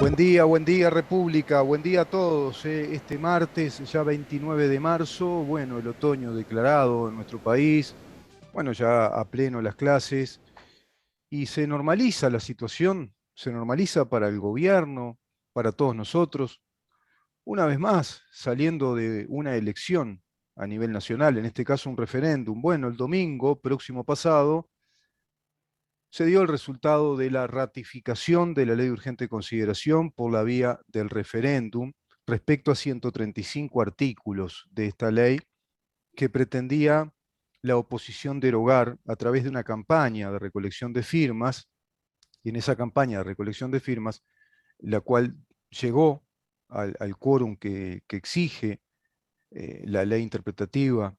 Buen día República, buen día a todos. Este martes, ya 29 de marzo, bueno, el otoño declarado en nuestro país, bueno, ya a pleno las clases, y se normaliza la situación, se normaliza para el gobierno, para todos nosotros, una vez más, saliendo de una elección a nivel nacional, en este caso un referéndum. Bueno, el domingo próximo pasado se dio el resultado de la ratificación de la ley de urgente consideración por la vía del referéndum respecto a 135 artículos de esta ley que pretendía la oposición derogar a través de una campaña de recolección de firmas, y en esa campaña de recolección de firmas, la cual llegó al quórum que exige la ley interpretativa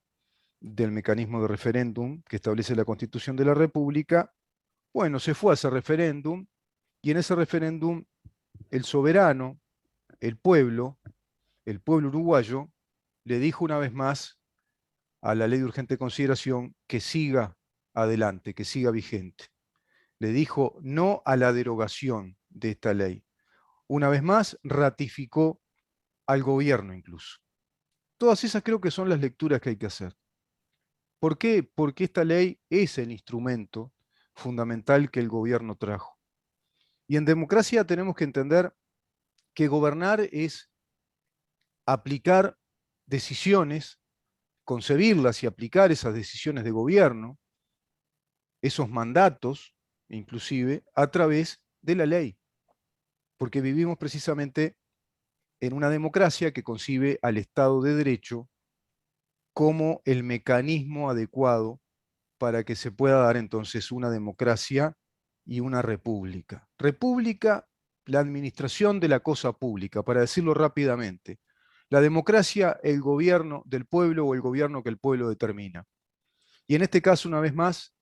del mecanismo de referéndum que establece la Constitución de la República. Bueno, se fue a ese referéndum y en ese referéndum el soberano, el pueblo uruguayo, le dijo una vez más a la ley de urgente consideración que siga adelante, que siga vigente. Le dijo no a la derogación de esta ley. Una vez más ratificó al gobierno incluso. Todas esas creo que son las lecturas que hay que hacer. ¿Por qué? Porque esta ley es el instrumento fundamental que el gobierno trajo. Y en democracia tenemos que entender que gobernar es aplicar decisiones, concebirlas y aplicar esas decisiones de gobierno, esos mandatos, inclusive, a través de la ley. Porque vivimos precisamente en una democracia que concibe al Estado de Derecho como el mecanismo adecuado para que se pueda dar entonces una democracia y una república. República, la administración de la cosa pública, para decirlo rápidamente. La democracia, el gobierno del pueblo o el gobierno que el pueblo determina. Y en este caso, una vez más,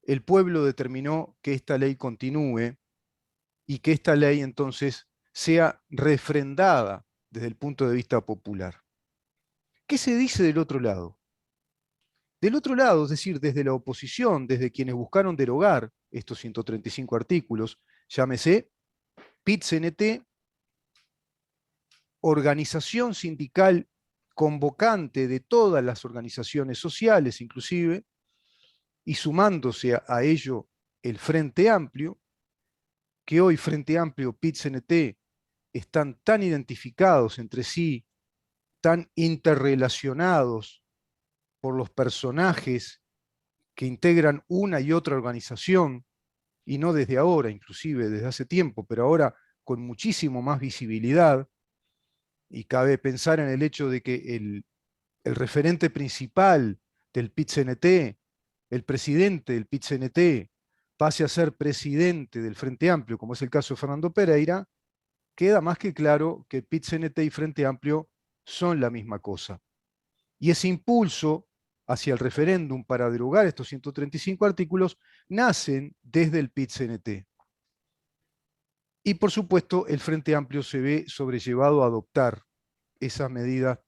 el pueblo determinó que esta ley continúe y que esta ley entonces sea refrendada desde el punto de vista popular. ¿Qué se dice del otro lado? Del otro lado, es decir, desde la oposición, desde quienes buscaron derogar estos 135 artículos, llámese PIT-CNT, organización sindical convocante de todas las organizaciones sociales, inclusive, y sumándose a ello el Frente Amplio, que hoy Frente Amplio, PIT-CNT, están tan identificados entre sí, tan interrelacionados por los personajes que integran una y otra organización, y no desde ahora, inclusive desde hace tiempo, pero ahora con muchísimo más visibilidad, y cabe pensar en el hecho de que el referente principal del PIT-CNT, el presidente del PIT-CNT, pase a ser presidente del Frente Amplio, como es el caso de Fernando Pereira, queda más que claro que PIT-CNT y Frente Amplio son la misma cosa. Y ese impulso hacia el referéndum para derogar estos 135 artículos nacen desde el PIT-CNT. Y por supuesto, el Frente Amplio se ve sobrellevado a adoptar esa medida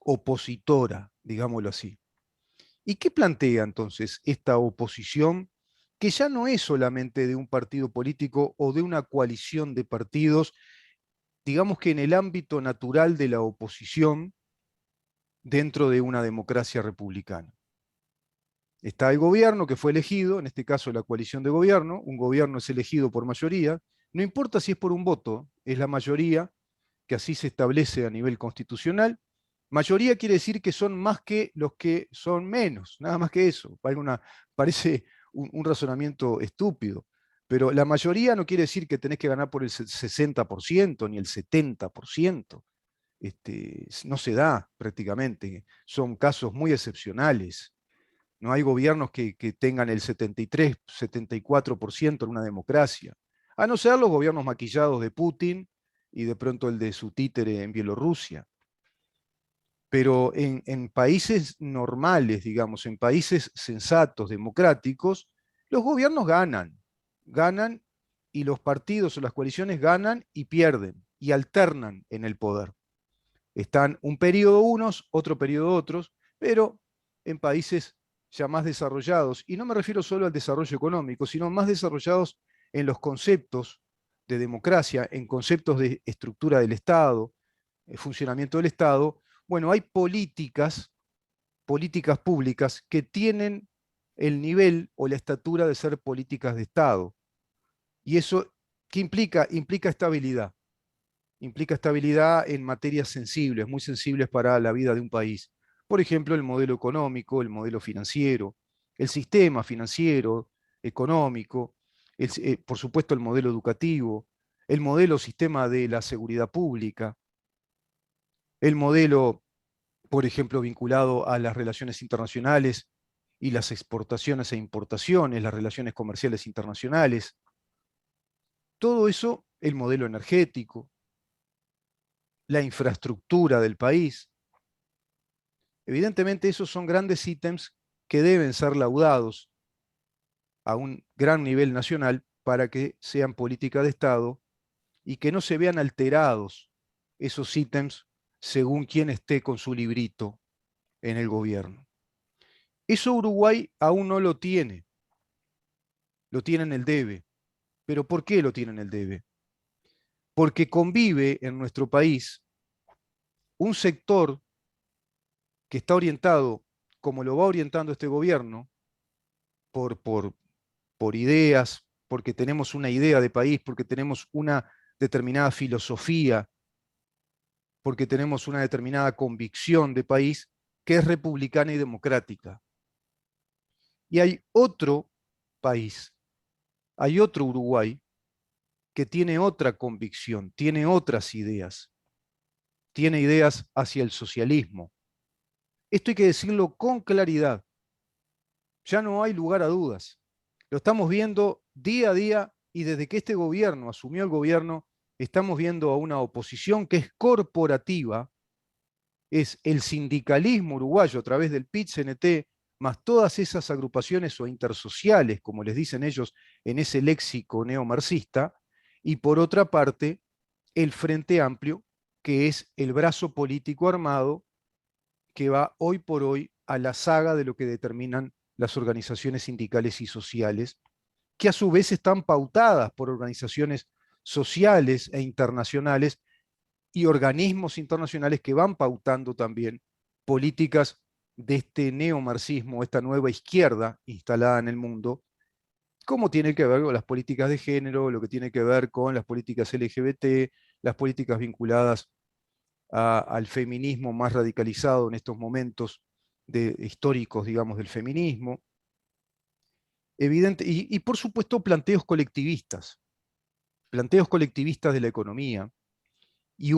opositora, digámoslo así. ¿Y qué plantea entonces esta oposición, que ya no es solamente de un partido político o de una coalición de partidos, digamos que en el ámbito natural de la oposición dentro de una democracia republicana? Está el gobierno que fue elegido, en este caso la coalición de gobierno, un gobierno es elegido por mayoría, no importa si es por un voto, es la mayoría, que así se establece a nivel constitucional. Mayoría quiere decir que son más que los que son menos, nada más que eso. Parece un razonamiento estúpido, pero la mayoría no quiere decir que tenés que ganar por el 60% ni el 70%. No se da prácticamente, son casos muy excepcionales. No hay gobiernos que tengan el 73, 74% en una democracia. A no ser los gobiernos maquillados de Putin y de pronto el de su títere en Bielorrusia. Pero en países normales, digamos, en países sensatos, democráticos, los gobiernos ganan y los partidos o las coaliciones ganan y pierden y alternan en el poder. Están un periodo unos, otro periodo otros, pero en países ya más desarrollados, y no me refiero solo al desarrollo económico, sino más desarrollados en los conceptos de democracia, en conceptos de estructura del Estado, funcionamiento del Estado, bueno, hay políticas públicas que tienen el nivel o la estatura de ser políticas de Estado. ¿Y eso qué implica? Implica estabilidad en materias sensibles, muy sensibles para la vida de un país. Por ejemplo, el modelo económico, el modelo financiero, el sistema financiero, económico, por supuesto el modelo educativo, el modelo sistema de la seguridad pública, el modelo, por ejemplo, vinculado a las relaciones internacionales y las exportaciones e importaciones, las relaciones comerciales internacionales. Todo eso, el modelo energético, la infraestructura del país. Evidentemente esos son grandes ítems que deben ser laudados a un gran nivel nacional para que sean política de Estado y que no se vean alterados esos ítems según quien esté con su librito en el gobierno. Eso Uruguay aún no lo tiene en el debe. ¿Pero por qué lo tiene en el debe? Porque convive en nuestro país un sector que está orientado, como lo va orientando este gobierno, por, por, por ideas, porque tenemos una idea de país, porque tenemos una determinada filosofía, porque tenemos una determinada convicción de país que es republicana y democrática. Y hay otro país, hay otro Uruguay que tiene otra convicción, tiene otras ideas, tiene ideas hacia el socialismo. Esto hay que decirlo con claridad. Ya no hay lugar a dudas. Lo estamos viendo día a día y desde que este gobierno asumió el gobierno, estamos viendo a una oposición que es corporativa, es el sindicalismo uruguayo a través del PIT-CNT, más todas esas agrupaciones o intersociales, como les dicen ellos en ese léxico neomarxista, y por otra parte, el Frente Amplio, que es el brazo político armado que va hoy por hoy a la saga de lo que determinan las organizaciones sindicales y sociales, que a su vez están pautadas por organizaciones sociales e internacionales y organismos internacionales que van pautando también políticas de este neomarxismo, esta nueva izquierda instalada en el mundo, como tiene que ver con las políticas de género, lo que tiene que ver con las políticas LGBT, las políticas vinculadas al feminismo más radicalizado en estos momentos históricos, digamos, del feminismo. Evidente, y por supuesto planteos colectivistas de la economía, y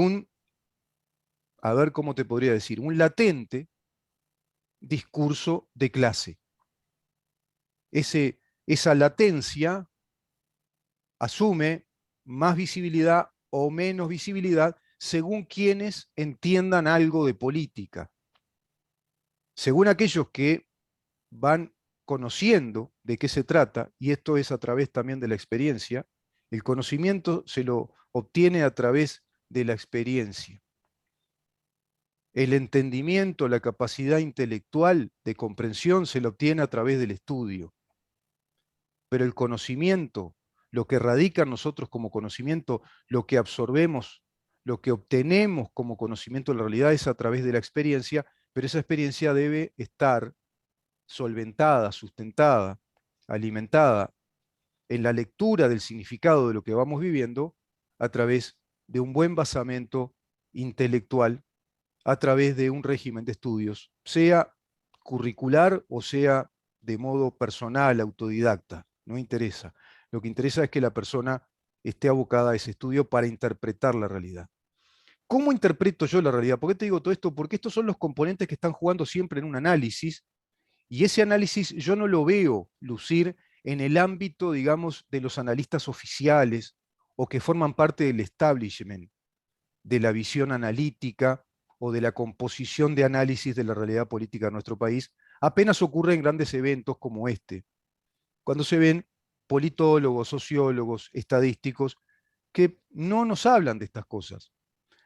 a ver cómo te podría decir, un latente discurso de clase. Esa latencia asume más visibilidad o menos visibilidad según quienes entiendan algo de política. Según aquellos que van conociendo de qué se trata, y esto es a través también de la experiencia, el conocimiento se lo obtiene a través de la experiencia. El entendimiento, la capacidad intelectual de comprensión se lo obtiene a través del estudio. Pero el conocimiento, lo que radica en nosotros como conocimiento, lo que absorbemos, lo que obtenemos como conocimiento en la realidad es a través de la experiencia, pero esa experiencia debe estar solventada, sustentada, alimentada en la lectura del significado de lo que vamos viviendo a través de un buen basamento intelectual, a través de un régimen de estudios, sea curricular o sea de modo personal, autodidacta, no interesa. Lo que interesa es que la persona esté abocada a ese estudio para interpretar la realidad. ¿Cómo interpreto yo la realidad? ¿Por qué te digo todo esto? Porque estos son los componentes que están jugando siempre en un análisis, y ese análisis yo no lo veo lucir en el ámbito, digamos, de los analistas oficiales o que forman parte del establishment, de la visión analítica o de la composición de análisis de la realidad política de nuestro país, apenas ocurre en grandes eventos como este, cuando se ven politólogos, sociólogos, estadísticos, que no nos hablan de estas cosas.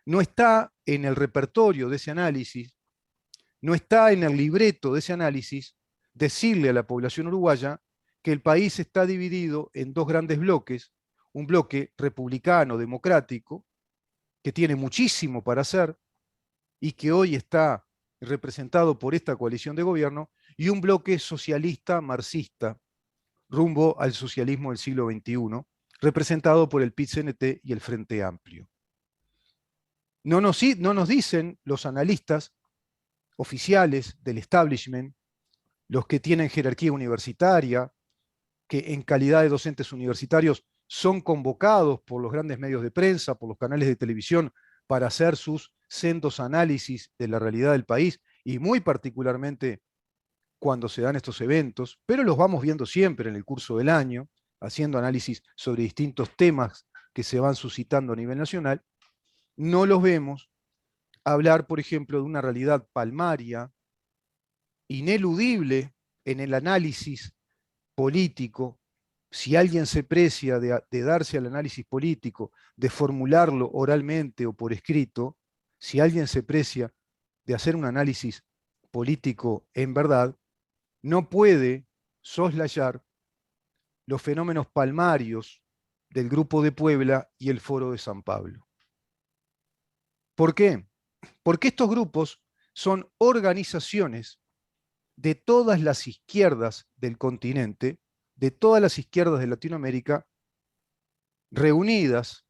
No está en el repertorio de ese análisis, no está en el libreto de ese análisis decirle a la población uruguaya que el país está dividido en dos grandes bloques, un bloque republicano, democrático, que tiene muchísimo para hacer y que hoy está representado por esta coalición de gobierno, y un bloque socialista marxista rumbo al socialismo del siglo XXI, representado por el PIT-CNT y el Frente Amplio. No nos dicen los analistas oficiales del establishment, los que tienen jerarquía universitaria, que en calidad de docentes universitarios son convocados por los grandes medios de prensa, por los canales de televisión, para hacer sus sendos análisis de la realidad del país, y muy particularmente cuando se dan estos eventos, pero los vamos viendo siempre en el curso del año, haciendo análisis sobre distintos temas que se van suscitando a nivel nacional. No los vemos hablar, por ejemplo, de una realidad palmaria, ineludible en el análisis político. Si alguien se precia de darse al análisis político, de formularlo oralmente o por escrito, si alguien se precia de hacer un análisis político en verdad, no puede soslayar los fenómenos palmarios del Grupo de Puebla y el Foro de San Pablo. ¿Por qué? Porque estos grupos son organizaciones de todas las izquierdas del continente, de todas las izquierdas de Latinoamérica, reunidas,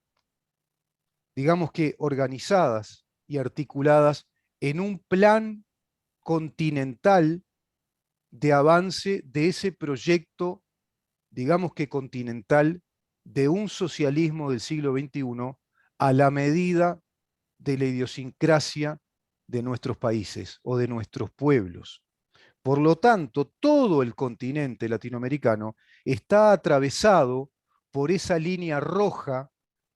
digamos que organizadas y articuladas en un plan continental de avance de ese proyecto, digamos que continental, de un socialismo del siglo XXI a la medida de la idiosincrasia de nuestros países o de nuestros pueblos. Por lo tanto, todo el continente latinoamericano está atravesado por esa línea roja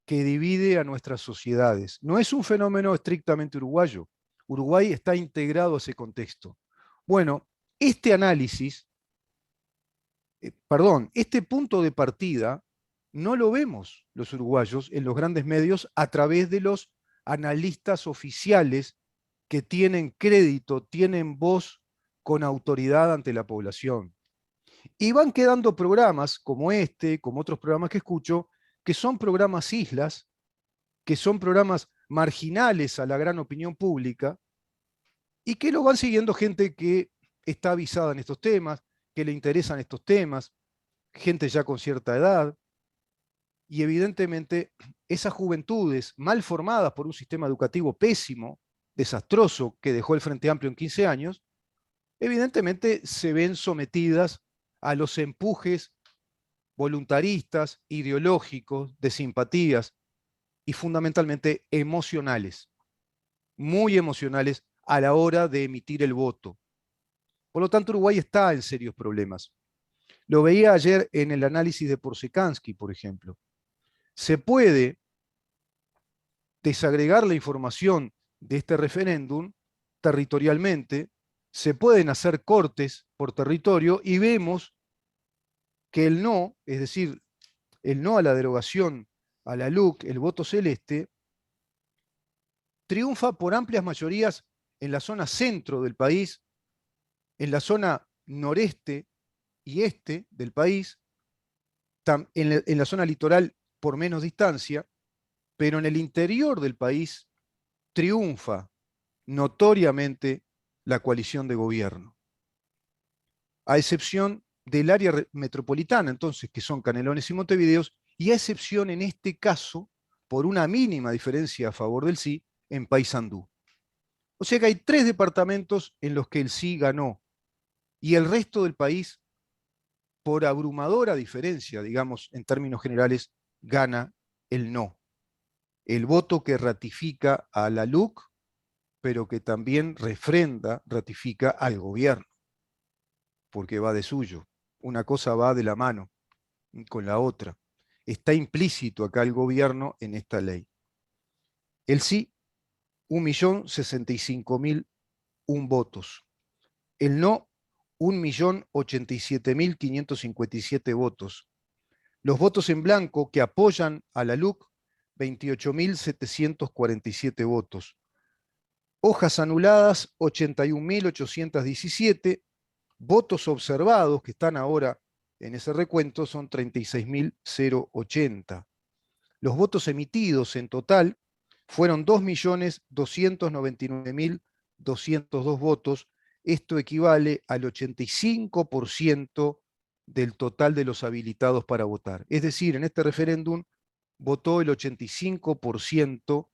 que divide a nuestras sociedades. No es un fenómeno estrictamente uruguayo. Uruguay está integrado a ese contexto. Bueno, este análisis, este punto de partida no lo vemos los uruguayos en los grandes medios a través de los analistas oficiales que tienen crédito, tienen voz con autoridad ante la población. Y van quedando programas como este, como otros programas que escucho, que son programas islas, que son programas marginales a la gran opinión pública, y que lo van siguiendo gente que está avisada en estos temas, que le interesan estos temas, gente ya con cierta edad, y evidentemente esas juventudes mal formadas por un sistema educativo pésimo, desastroso, que dejó el Frente Amplio en 15 años, evidentemente se ven sometidas a los empujes voluntaristas, ideológicos, de simpatías y fundamentalmente emocionales, muy emocionales a la hora de emitir el voto. Por lo tanto, Uruguay está en serios problemas. Lo veía ayer en el análisis de Porsekansky, por ejemplo. Se puede desagregar la información de este referéndum territorialmente, se pueden hacer cortes por territorio y vemos que el no, es decir, el no a la derogación a la LUC, el voto celeste, triunfa por amplias mayorías en la zona centro del país, en la zona noreste y este del país, en la zona litoral por menos distancia, pero en el interior del país triunfa notoriamente la coalición de gobierno, a excepción del área metropolitana, entonces, que son Canelones y Montevideos, y a excepción en este caso, por una mínima diferencia a favor del sí, en Paysandú. O sea que hay 3 departamentos en los que el sí ganó, y el resto del país, por abrumadora diferencia, digamos, en términos generales, gana el no. El voto que ratifica a la LUC, pero que también refrenda, ratifica al gobierno, porque va de suyo. Una cosa va de la mano con la otra. Está implícito acá el gobierno en esta ley. El sí, 1.065.001 votos. El no, 1.087.557 votos. Los votos en blanco que apoyan a la LUC, 28.747 votos. Hojas anuladas, 81.817. Votos observados, que están ahora en ese recuento, son 36.080. Los votos emitidos en total fueron 2.299.202 votos. Esto equivale al 85% del total de los habilitados para votar. Es decir, en este referéndum votó el 85%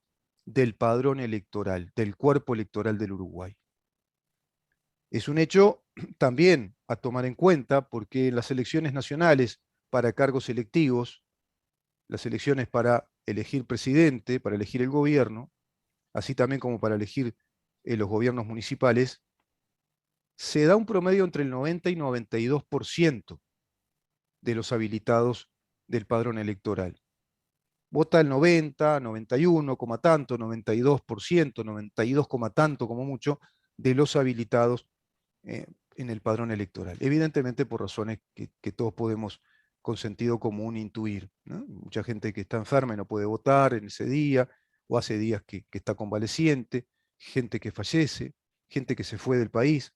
del padrón electoral, del cuerpo electoral del Uruguay. Es un hecho también a tomar en cuenta porque en las elecciones nacionales para cargos electivos, las elecciones para elegir presidente, para elegir el gobierno, así también como para elegir los gobiernos municipales, se da un promedio entre el 90 y 92% de los habilitados del padrón electoral. Vota el 90, 91, tanto, 92%, 92, tanto como mucho, de los habilitados en el padrón electoral. Evidentemente por razones que todos podemos con sentido común intuir, ¿no? Mucha gente que está enferma y no puede votar en ese día, o hace días que está convaleciente, gente que fallece, gente que se fue del país,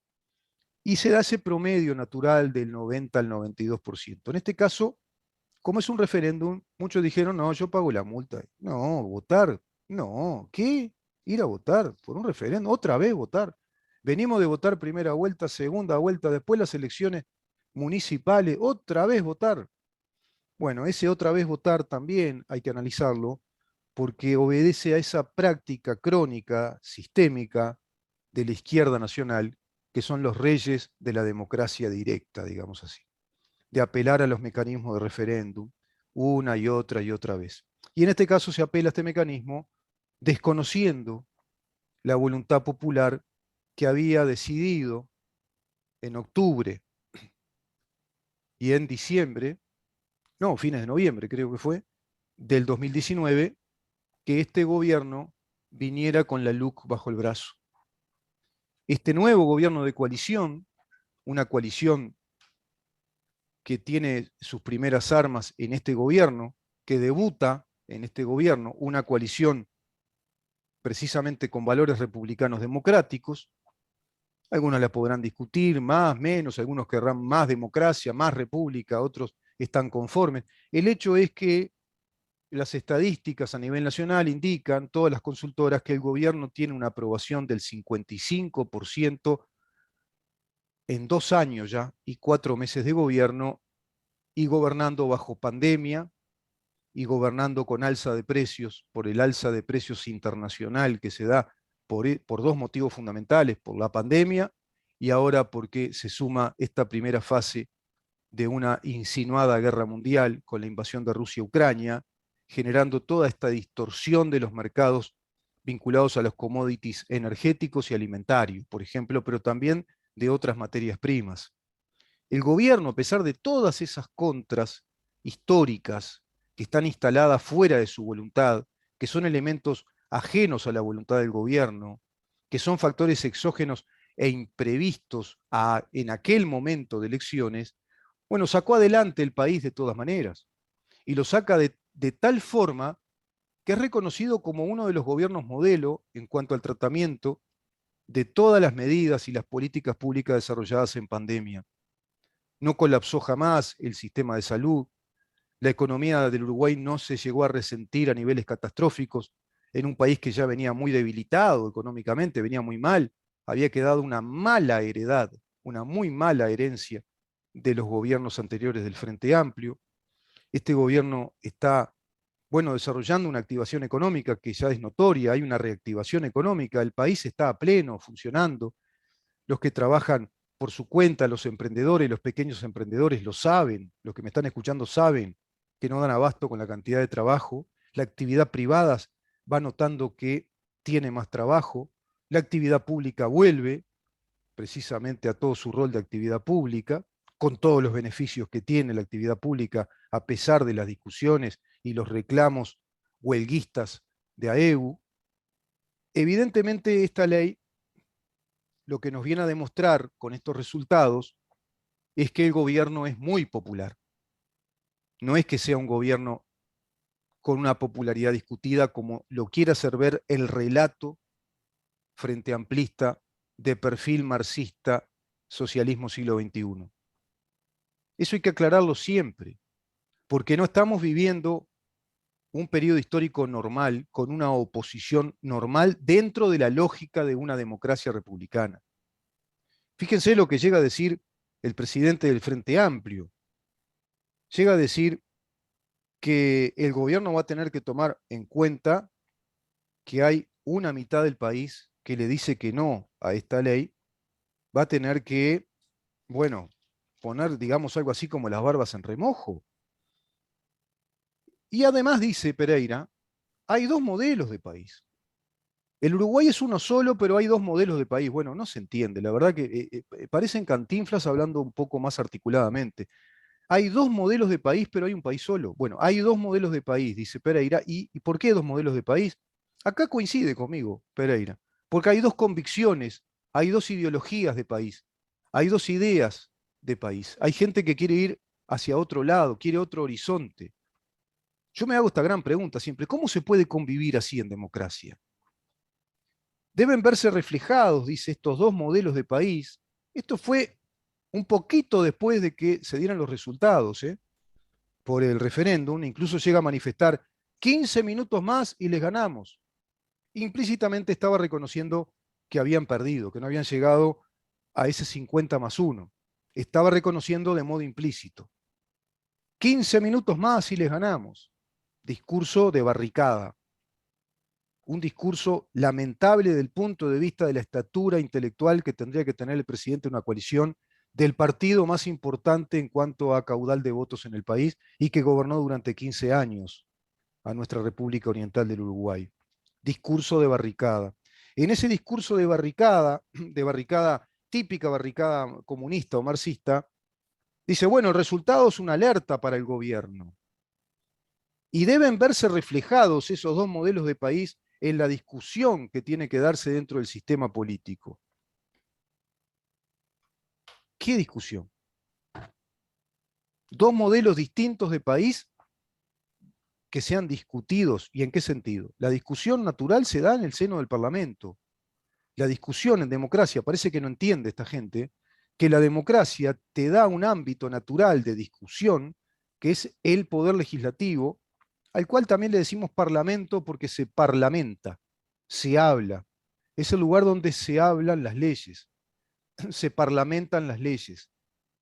y se da ese promedio natural del 90 al 92%. En este caso, como es un referéndum, muchos dijeron, no, yo pago la multa. No, votar, no, ¿qué? Ir a votar por un referéndum, otra vez votar. Venimos de votar primera vuelta, segunda vuelta, después las elecciones municipales, otra vez votar. Bueno, ese otra vez votar también hay que analizarlo porque obedece a esa práctica crónica, sistémica, de la izquierda nacional, que son los reyes de la democracia directa, digamos así, de apelar a los mecanismos de referéndum una y otra vez. Y en este caso se apela a este mecanismo desconociendo la voluntad popular que había decidido en octubre y en diciembre, no, fines de noviembre creo que fue, del 2019, que este gobierno viniera con la LUC bajo el brazo. Este nuevo gobierno de coalición, una coalición que tiene sus primeras armas en este gobierno, que debuta en este gobierno, una coalición precisamente con valores republicanos democráticos. Algunos la podrán discutir, más, menos, algunos querrán más democracia, más república, otros están conformes. El hecho es que las estadísticas a nivel nacional indican, todas las consultoras, que el gobierno tiene una aprobación del 55% en 2 años ya y 4 meses de gobierno, y gobernando bajo pandemia, y gobernando con alza de precios, por el alza de precios internacional que se da por 2 motivos fundamentales, por la pandemia y ahora porque se suma esta primera fase de una insinuada guerra mundial con la invasión de Rusia a Ucrania, generando toda esta distorsión de los mercados vinculados a los commodities energéticos y alimentarios, por ejemplo, pero también de otras materias primas. El gobierno, a pesar de todas esas contras históricas que están instaladas fuera de su voluntad, que son elementos ajenos a la voluntad del gobierno, que son factores exógenos e imprevistos en aquel momento de elecciones, bueno, sacó adelante el país de todas maneras. Y lo saca de tal forma que es reconocido como uno de los gobiernos modelo en cuanto al tratamiento de todas las medidas y las políticas públicas desarrolladas en pandemia. No colapsó jamás el sistema de salud, la economía del Uruguay no se llegó a resentir a niveles catastróficos en un país que ya venía muy debilitado económicamente, venía muy mal, había quedado una mala heredad, una muy mala herencia de los gobiernos anteriores del Frente Amplio. Este gobierno está, bueno, desarrollando una activación económica que ya es notoria, hay una reactivación económica, el país está a pleno, funcionando, los que trabajan por su cuenta, los emprendedores, los pequeños emprendedores lo saben, los que me están escuchando saben que no dan abasto con la cantidad de trabajo, la actividad privada va notando que tiene más trabajo, la actividad pública vuelve precisamente a todo su rol de actividad pública, con todos los beneficios que tiene la actividad pública, a pesar de las discusiones y los reclamos huelguistas de AEU. Evidentemente esta ley lo que nos viene a demostrar con estos resultados es que el gobierno es muy popular. No es que sea un gobierno con una popularidad discutida como lo quiere hacer ver el relato frente amplista de perfil marxista, socialismo siglo XXI. Eso hay que aclararlo siempre, porque no estamos viviendo un periodo histórico normal, con una oposición normal dentro de la lógica de una democracia republicana. Fíjense lo que llega a decir el presidente del Frente Amplio. Llega a decir que el gobierno va a tener que tomar en cuenta que hay una mitad del país que le dice que no a esta ley, va a tener que, bueno, poner, digamos, algo así como las barbas en remojo. Y además dice Pereira, hay dos modelos de país. El Uruguay es uno solo, pero hay dos modelos de país. Bueno, no se entiende. La verdad que parecen Cantinflas hablando un poco más articuladamente. Hay dos modelos de país, pero hay un país solo. Bueno, hay dos modelos de país, dice Pereira. ¿Y por qué dos modelos de país? Acá coincide conmigo, Pereira. Porque hay dos convicciones, hay dos ideologías de país, hay dos ideas de país. Hay gente que quiere ir hacia otro lado, quiere otro horizonte. Yo me hago esta gran pregunta siempre, ¿cómo se puede convivir así en democracia? Deben verse reflejados, dice, estos dos modelos de país. Esto fue un poquito después de que se dieran los resultados por el referéndum, incluso llega a manifestar 15 minutos más y les ganamos. Implícitamente estaba reconociendo que habían perdido, que no habían llegado a ese 50+1. Estaba reconociendo de modo implícito. 15 minutos más y les ganamos. Discurso de barricada. Un discurso lamentable desde el punto de vista de la estatura intelectual que tendría que tener el presidente de una coalición del partido más importante en cuanto a caudal de votos en el país y que gobernó durante 15 años a nuestra República Oriental del Uruguay. Discurso de barricada. En ese discurso de barricada típica, barricada comunista o marxista, dice, bueno, el resultado es una alerta para el gobierno. Y deben verse reflejados esos dos modelos de país en la discusión que tiene que darse dentro del sistema político. ¿Qué discusión? Dos modelos distintos de país que sean discutidos. ¿Y en qué sentido? La discusión natural se da en el seno del Parlamento. La discusión en democracia, parece que no entiende esta gente, que la democracia te da un ámbito natural de discusión, que es el poder legislativo, al cual también le decimos parlamento porque se parlamenta, se habla. Es el lugar donde se hablan las leyes, se parlamentan las leyes,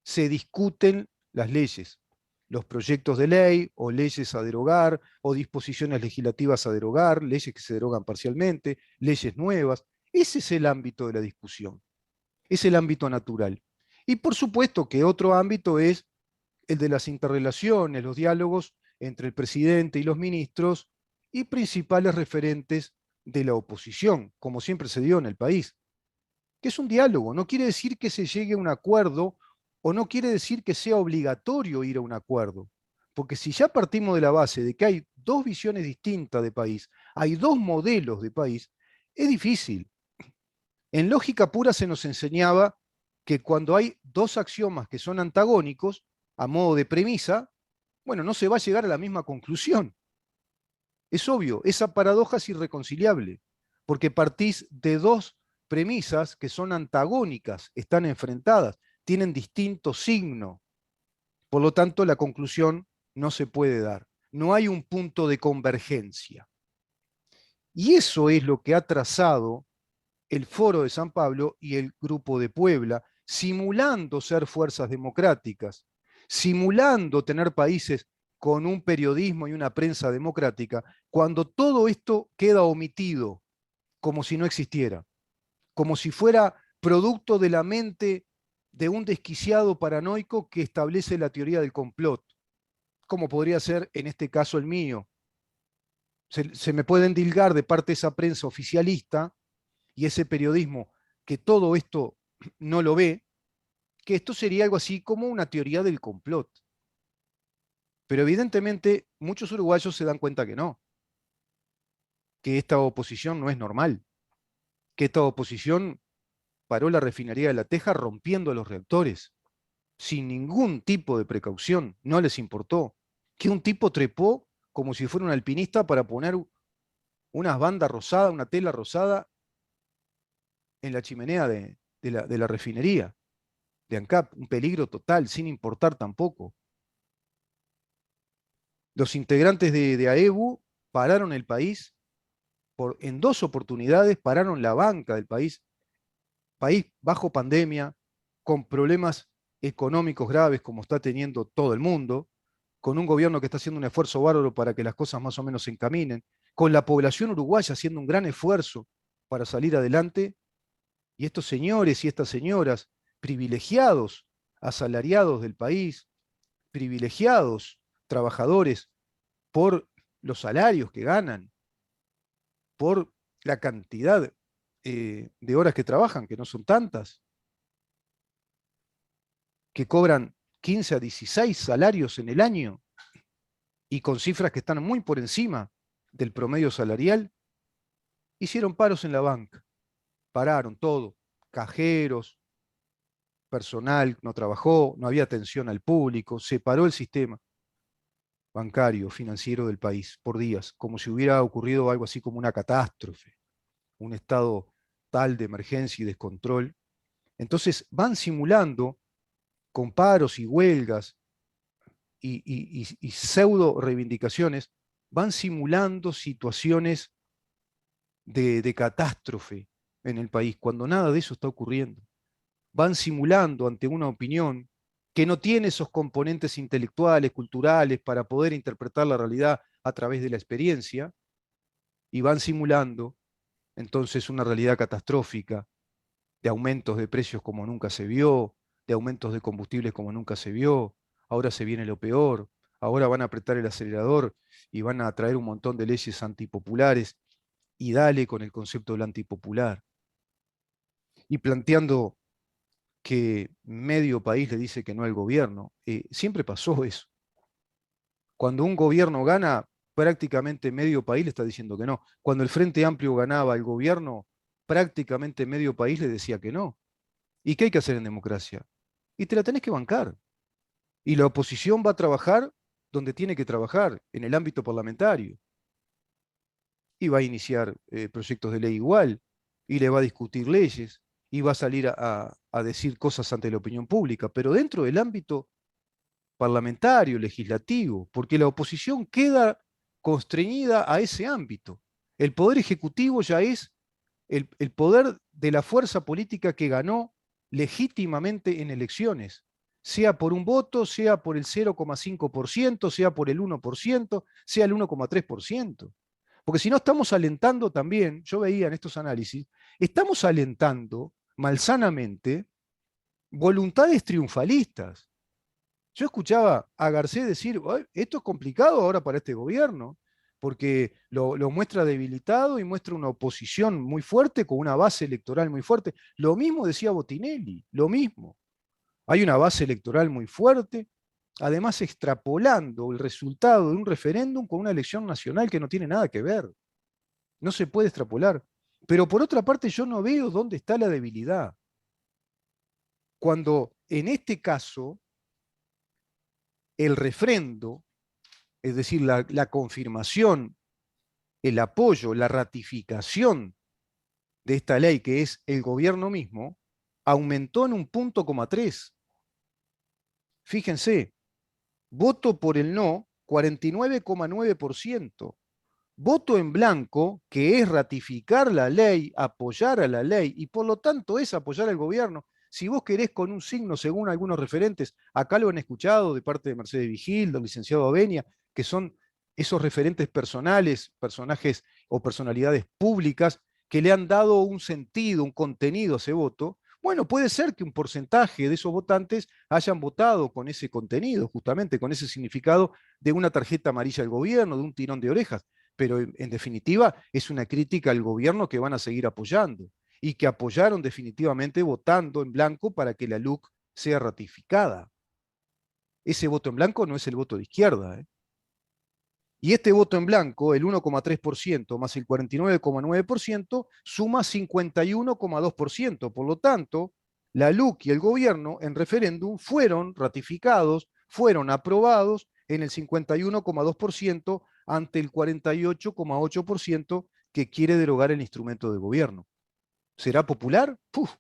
se discuten las leyes, los proyectos de ley o leyes a derogar o disposiciones legislativas a derogar, leyes que se derogan parcialmente, leyes nuevas. Ese es el ámbito de la discusión, es el ámbito natural. Y por supuesto que otro ámbito es el de las interrelaciones, los diálogos entre el presidente y los ministros y principales referentes de la oposición, como siempre se dio en el país, que es un diálogo, no quiere decir que se llegue a un acuerdo o no quiere decir que sea obligatorio ir a un acuerdo, porque si ya partimos de la base de que hay dos visiones distintas de país, hay dos modelos de país, es difícil. En lógica pura se nos enseñaba que cuando hay dos axiomas que son antagónicos, a modo de premisa, bueno, no se va a llegar a la misma conclusión. Es obvio, esa paradoja es irreconciliable, porque partís de dos premisas que son antagónicas, están enfrentadas, tienen distinto signo. Por lo tanto, la conclusión no se puede dar. No hay un punto de convergencia. Y eso es lo que ha trazado el Foro de San Pablo y el Grupo de Puebla, simulando ser fuerzas democráticas, simulando tener países con un periodismo y una prensa democrática, cuando todo esto queda omitido, como si no existiera, como si fuera producto de la mente de un desquiciado paranoico que establece la teoría del complot, como podría ser en este caso el mío. Se me puede endilgar de parte de esa prensa oficialista y ese periodismo que todo esto no lo ve, que esto sería algo así como una teoría del complot. Pero evidentemente muchos uruguayos se dan cuenta que no, que esta oposición no es normal, que esta oposición paró la refinería de La Teja rompiendo los reactores, sin ningún tipo de precaución, no les importó, que un tipo trepó como si fuera un alpinista para poner unas bandas rosadas, una tela rosada en la chimenea de la refinería de ANCAP, un peligro total, sin importar tampoco. Los integrantes de AEBU pararon el país, en 2 oportunidades pararon la banca del país bajo pandemia, con problemas económicos graves como está teniendo todo el mundo, con un gobierno que está haciendo un esfuerzo bárbaro para que las cosas más o menos se encaminen, con la población uruguaya haciendo un gran esfuerzo para salir adelante, y estos señores y estas señoras, privilegiados, asalariados del país, privilegiados, trabajadores, por los salarios que ganan, por la cantidad de horas que trabajan, que no son tantas, que cobran 15 a 16 salarios en el año y con cifras que están muy por encima del promedio salarial, hicieron paros en la banca, pararon todo, cajeros, personal no trabajó, no había atención al público, se paró el sistema bancario, financiero del país por días, como si hubiera ocurrido algo así como una catástrofe, un estado tal de emergencia y descontrol. Entonces van simulando con paros y huelgas y pseudo reivindicaciones, van simulando situaciones de catástrofe en el país, cuando nada de eso está ocurriendo. Van simulando ante una opinión que no tiene esos componentes intelectuales, culturales, para poder interpretar la realidad a través de la experiencia, y van simulando entonces una realidad catastrófica de aumentos de precios como nunca se vio, de aumentos de combustibles como nunca se vio, ahora se viene lo peor, ahora van a apretar el acelerador y van a traer un montón de leyes antipopulares, y dale con el concepto del antipopular, y planteando que medio país le dice que no al gobierno. Siempre pasó eso. Cuando un gobierno gana, prácticamente medio país le está diciendo que no. Cuando el Frente Amplio ganaba el gobierno, prácticamente medio país le decía que no. ¿Y qué hay que hacer en democracia? Y te la tenés que bancar. Y la oposición va a trabajar donde tiene que trabajar, en el ámbito parlamentario. Y va a iniciar proyectos de ley igual, y le va a discutir leyes, y va a salir a decir cosas ante la opinión pública, pero dentro del ámbito parlamentario, legislativo, porque la oposición queda constreñida a ese ámbito. El poder ejecutivo ya es el poder de la fuerza política que ganó legítimamente en elecciones, sea por un voto, sea por el 0,5%, sea por el 1%, sea el 1,3%. Porque si no estamos alentando también, yo veía en estos análisis, estamos alentando malsanamente voluntades triunfalistas. Yo escuchaba a Garcés decir, esto es complicado ahora para este gobierno, porque lo muestra debilitado y muestra una oposición muy fuerte, con una base electoral muy fuerte. Lo mismo decía Botinelli, lo mismo. Hay una base electoral muy fuerte, además extrapolando el resultado de un referéndum con una elección nacional que no tiene nada que ver. No se puede extrapolar. Pero por otra parte, yo no veo dónde está la debilidad. Cuando en este caso el refrendo, es decir, la confirmación, el apoyo, la ratificación de esta ley, que es el gobierno mismo, aumentó en un punto coma 3. Fíjense, voto por el no, 49,9%. Voto en blanco, que es ratificar la ley, apoyar a la ley, y por lo tanto es apoyar al gobierno. Si vos querés con un signo, según algunos referentes, acá lo han escuchado de parte de Mercedes Vigil, del licenciado Avenia, que son esos referentes personales, personajes o personalidades públicas que le han dado un sentido, un contenido a ese voto. Bueno, puede ser que un porcentaje de esos votantes hayan votado con ese contenido, justamente con ese significado de una tarjeta amarilla al gobierno, de un tirón de orejas, pero en definitiva es una crítica al gobierno que van a seguir apoyando y que apoyaron definitivamente votando en blanco para que la LUC sea ratificada. Ese voto en blanco no es el voto de izquierda, ¿eh? Y este voto en blanco, el 1,3% más el 49,9%, suma 51,2%. Por lo tanto, la LUC y el gobierno en referéndum fueron ratificados, fueron aprobados en el 51,2% ante el 48,8% que quiere derogar el instrumento de gobierno. ¿Será popular? ¡Puf!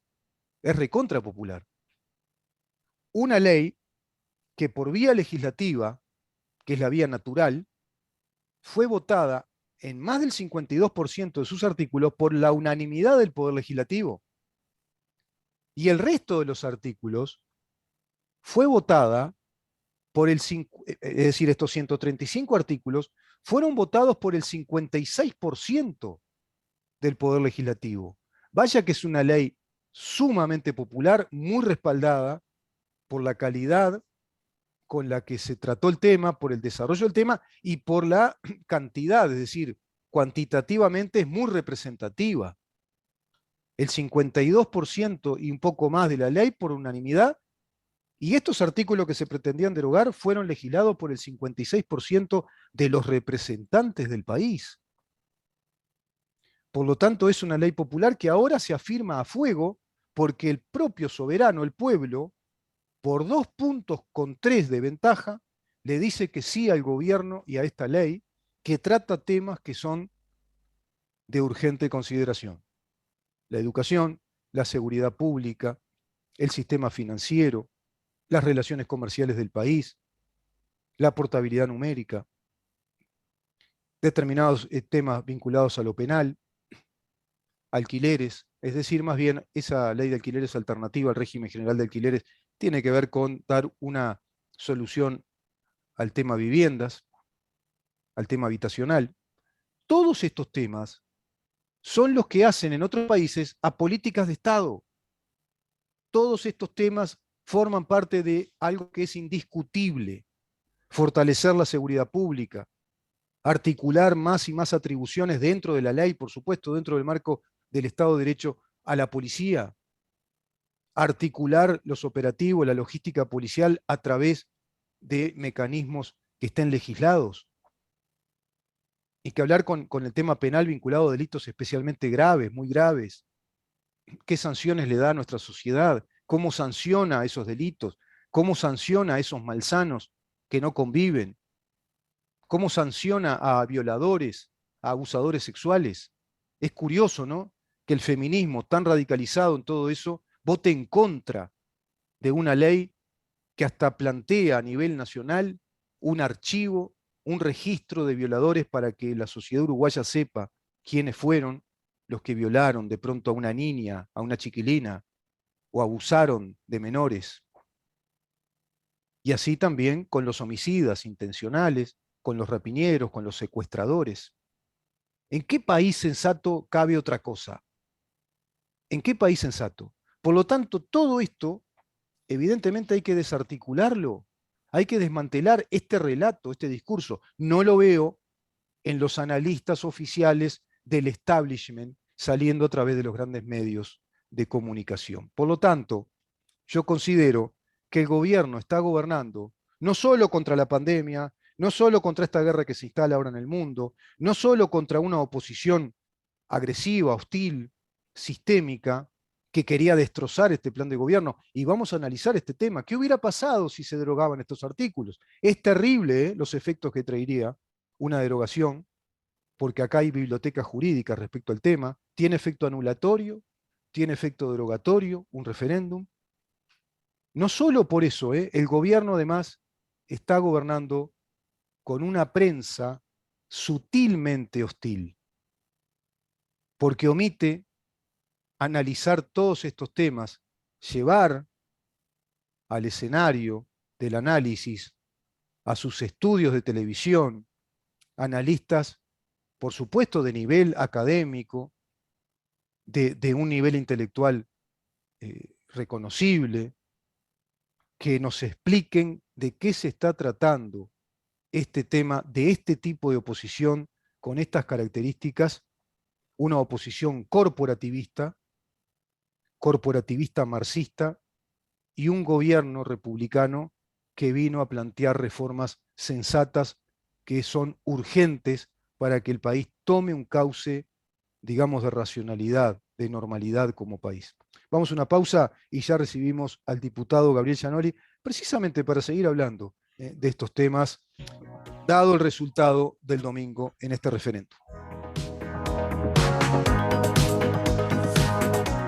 Es recontra popular. Una ley que por vía legislativa, que es la vía natural, fue votada en más del 52% de sus artículos por la unanimidad del Poder Legislativo. Y el resto de los artículos fue votada por es decir, estos 135 artículos fueron votados por el 56% del Poder Legislativo. Vaya que es una ley sumamente popular, muy respaldada por la calidad con la que se trató el tema, por el desarrollo del tema y por la cantidad, es decir, cuantitativamente es muy representativa. El 52% y un poco más de la ley por unanimidad, y estos artículos que se pretendían derogar fueron legislados por el 56% de los representantes del país. Por lo tanto, es una ley popular que ahora se afirma a fuego porque el propio soberano, el pueblo, por 2,3 puntos de ventaja, le dice que sí al gobierno y a esta ley que trata temas que son de urgente consideración. La educación, la seguridad pública, el sistema financiero, las relaciones comerciales del país, la portabilidad numérica, determinados temas vinculados a lo penal, alquileres, es decir, más bien esa ley de alquileres alternativa al régimen general de alquileres tiene que ver con dar una solución al tema viviendas, al tema habitacional. Todos estos temas son los que hacen en otros países a políticas de Estado. Todos estos temas forman parte de algo que es indiscutible: fortalecer la seguridad pública, articular más y más atribuciones dentro de la ley, por supuesto, dentro del marco del Estado de Derecho, a la policía, articular los operativos, la logística policial a través de mecanismos que estén legislados. Y que hablar con el tema penal vinculado a delitos especialmente graves, muy graves. ¿Qué sanciones le da a nuestra sociedad? ¿Cómo sanciona esos delitos? ¿Cómo sanciona a esos malsanos que no conviven? ¿Cómo sanciona a violadores, a abusadores sexuales? Es curioso, ¿no?, que el feminismo, tan radicalizado en todo eso, vote en contra de una ley que hasta plantea a nivel nacional un archivo, un registro de violadores para que la sociedad uruguaya sepa quiénes fueron los que violaron de pronto a una niña, a una chiquilina, o abusaron de menores. Y así también con los homicidas intencionales, con los rapiñeros, con los secuestradores. ¿En qué país sensato cabe otra cosa? ¿En qué país sensato? Por lo tanto, todo esto, evidentemente hay que desarticularlo, hay que desmantelar este relato, este discurso. No lo veo en los analistas oficiales del establishment saliendo a través de los grandes medios de comunicación. Por lo tanto, yo considero que el gobierno está gobernando no solo contra la pandemia, no solo contra esta guerra que se instala ahora en el mundo, no solo contra una oposición agresiva, hostil, sistémica, que quería destrozar este plan de gobierno. Y vamos a analizar este tema. ¿Qué hubiera pasado si se derogaban estos artículos? Es terrible los efectos que traería una derogación, porque acá hay biblioteca jurídica respecto al tema. Tiene efecto anulatorio, tiene efecto derogatorio, un referéndum. No solo por eso, el gobierno además está gobernando con una prensa sutilmente hostil, porque omite analizar todos estos temas, llevar al escenario del análisis a sus estudios de televisión, analistas, por supuesto, de nivel académico, de un nivel intelectual reconocible, que nos expliquen de qué se está tratando este tema, de este tipo de oposición con estas características, una oposición corporativista marxista, y un gobierno republicano que vino a plantear reformas sensatas que son urgentes para que el país tome un cauce, digamos, de racionalidad, de normalidad como país. Vamos a una pausa y ya recibimos al diputado Gabriel Gianoli, precisamente para seguir hablando de estos temas, dado el resultado del domingo en este referendo.